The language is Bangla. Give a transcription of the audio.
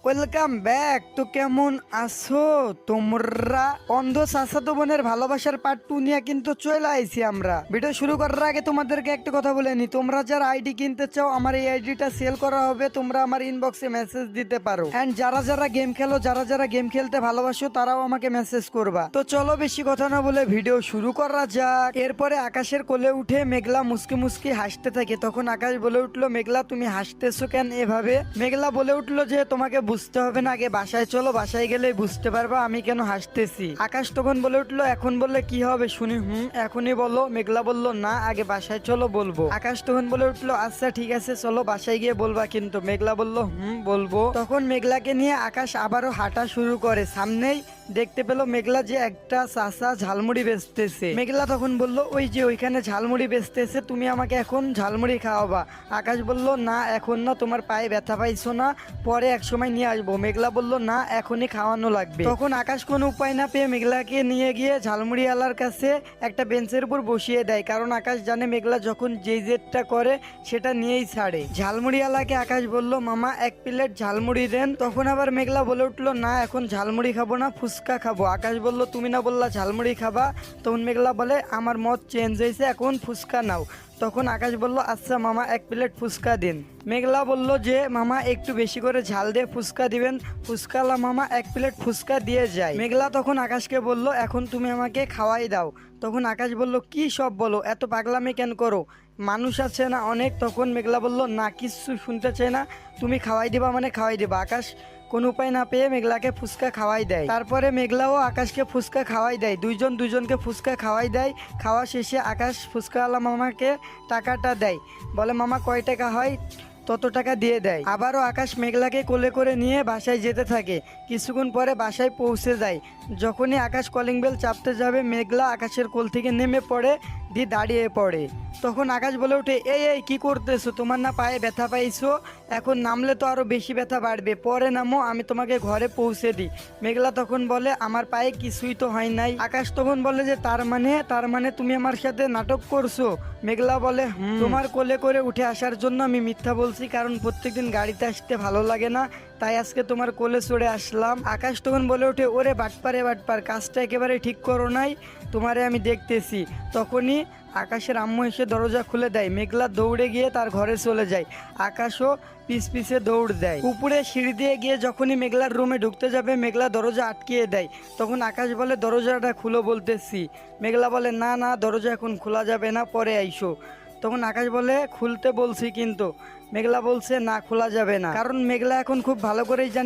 Welcome back. তো কেমন আছো তোমরা? অন্ধ চাচাতো বোনের ভালোবাসার পার্ট 2 নিয়ে কিন্তু চলে আইছি আমরা। ভিডিও শুরু করার আগে তোমাদেরকে একটা কথা বলে নি, তোমরা যারা আইডি কিনতে চাও আমার এই আইডিটা সেল করা হবে, তোমরা আমার ইনবক্সে মেসেজ দিতে পারো। এন্ড যারা যারা গেম খেলো, যারা যারা গেম খেলতে ভালোবাসো তারাও আমাকে মেসেজ করবা। তো চলো বেশি কথা না বলে ভিডিও শুরু করা যাক। এরপরে আকাশের কোলে উঠে মেঘলা মুসকি মুসকি হাসতে থাকে। তখন আকাশ বলে উঠলো, মেঘলা তুমি হাসতেছো কেন এভাবে? মেঘলা বলে উঠলো যে তোমাকে বুঝতে হবে না, আগে বাসায় চলো, বাসায় গেলে বুঝতে পারবা আমি কেন হাসতেছি। আকাশ তখন বলে উঠলো, এখন বললে কি হবে শুনি? এখনই বলো। মেঘলা বলল, না আগে বাসায় চলো বলবো। আকাশ তখন বলে উঠলো, আচ্ছা ঠিক আছে চলো, বাসায় গিয়ে বলবা কিন্তু। মেঘলা বলল, বলবো। তখন মেঘলাকে নিয়ে আকাশ আবারও হাঁটা শুরু করে। সামনেই দেখতে পেলো মেঘলা যে একটা চাচা ঝালমুড়ি বেচতেছে। মেঘলা তখন বলল, ওই যে ওইখানে ঝালমুড়ি বেচতেছে, তুমি আমাকে এখন ঝালমুড়ি খাওয়াবা। আকাশ বলল, না এখন না, তোমার পায়ে ব্যথা পাইছো না, পরে এক সময় নিয়ে আসবো। মেঘলা বলল, না এখনই খাওয়ানো লাগবে। তখন আকাশ কোনো উপায় না পেয়ে মেঘলাকে নিয়ে গিয়ে ঝালমুড়ি আলার কাছে একটা বেঞ্চের উপর বসিয়ে দেয়, কারণ আকাশ জানে মেঘলা যখন যে জেদটা করে সেটা নিয়েই ছাড়ে। ঝালমুড়ি আলাকে আকাশ বলল, মামা এক প্লেট ঝালমুড়ি দেন। তখন আবার মেঘলা বলে উঠলো, না এখন ঝালমুড়ি খাবো না, ফুচকা খাবো। আকাশ বলল, তুমি না বললা ঝালমুড়ি খাবা? তখন মেঘলা বলে, আমার মত চেঞ্জ হয়েছে, এখন ফুচকা নাও। তখন আকাশ বলল, আচ্ছা মামা এক প্লেট ফুচকা দিন। মেঘলা বলল যে, মামা একটু বেশি করে ঝাল দিয়ে ফুচকা দিবেন। ফুচকালা মামা এক প্লেট ফুচকা দিয়ে যায়। মেঘলা তখন আকাশকে বলল, এখন তুমি আমাকে খাওয়াই দাও। তখন আকাশ বলল, কি সব বলো, এত পাগলামি কেন করো? মানুষ আছে না অনেক। তখন মেঘলা বলল, না কিছু শুনতে চাই না, তুমি খাওয়াই দিবা মানে খাওয়াই দিবা। আকাশ কোনো উপায় না পেয়ে মেঘলাকে ফুচকা খাওয়াই দেয়। তারপরে মেঘলাও আকাশকে ফুচকা খাওয়াই দেয়, দুইজন দুইজনকে ফুচকা খাওয়াই দেয়। খাওয়া শেষে আকাশ ফুচকাওয়ালা মামাকে টাকাটা দেয়, বলে মামা কয় টাকা হয় তত টাকা দিয়ে দেয়। আবারও আকাশ মেঘলাকে কোলে করে নিয়ে বাসায় যেতে থাকে। কিছুক্ষণ পরে বাসায় পৌঁছে যায়। যখনই আকাশ কলিং বেল চাপতে যাবে, মেঘলা আকাশের কোল থেকে নেমে পড়ে, দিয়ে দাঁড়িয়ে পড়ে। তখন আকাশ বলে ওঠে, এই এই কি করতেছো? তোমার না পায়ে ব্যথা পাইছো? এখন নামলে তো আরো বেশি ব্যথা বাড়বে, পরে নামো, আমি তোমাকে ঘরে পৌঁছে দিই। মেঘলা তখন বলে, আমার পায়ে কিছুই তো হয় নাই। আকাশ তখন বলে যে, তার মানে তুমি আমার সাথে নাটক করছো? মেঘলা বলে, তোমার কোলে করে উঠে আসার জন্য আমি মিথ্যা বলছি, কারণ প্রত্যেকদিন গাড়িতে আসতে ভালো লাগে না, তাই আজকে তোমার কোলে চড়ে আসলাম। আকাশ তখন বলে ওঠে, ওরে বাটপারে বাটপার, কাজটা একেবারে ঠিক করো নাই, তোমারে আমি দেখতেছি। তখনই আকাশের আম্মু এসে দরজা খুলে দেয়। মেঘলা দৌড়ে গিয়ে তার ঘরে চলে যায়। আকাশও পিছ পিছে দৌড় দেয়। উপরে সিঁড়ি দিয়ে গিয়ে যখনই মেঘলার রুমে ঢুকতে যাবে, মেঘলা দরজা আটকিয়ে দেয়। তখন আকাশ বলে, দরজাটা খুলো বলতেছি। মেঘলা বলে, না না দরজা এখন খোলা যাবে না, পরে আইসো। তখন আকাশ বলে, খুলতে বলছি কিন্তু। মেঘলা বলছে, না খোলা যাবে না, কারণ মেঘলা এখন খুব ভালো করেই জানে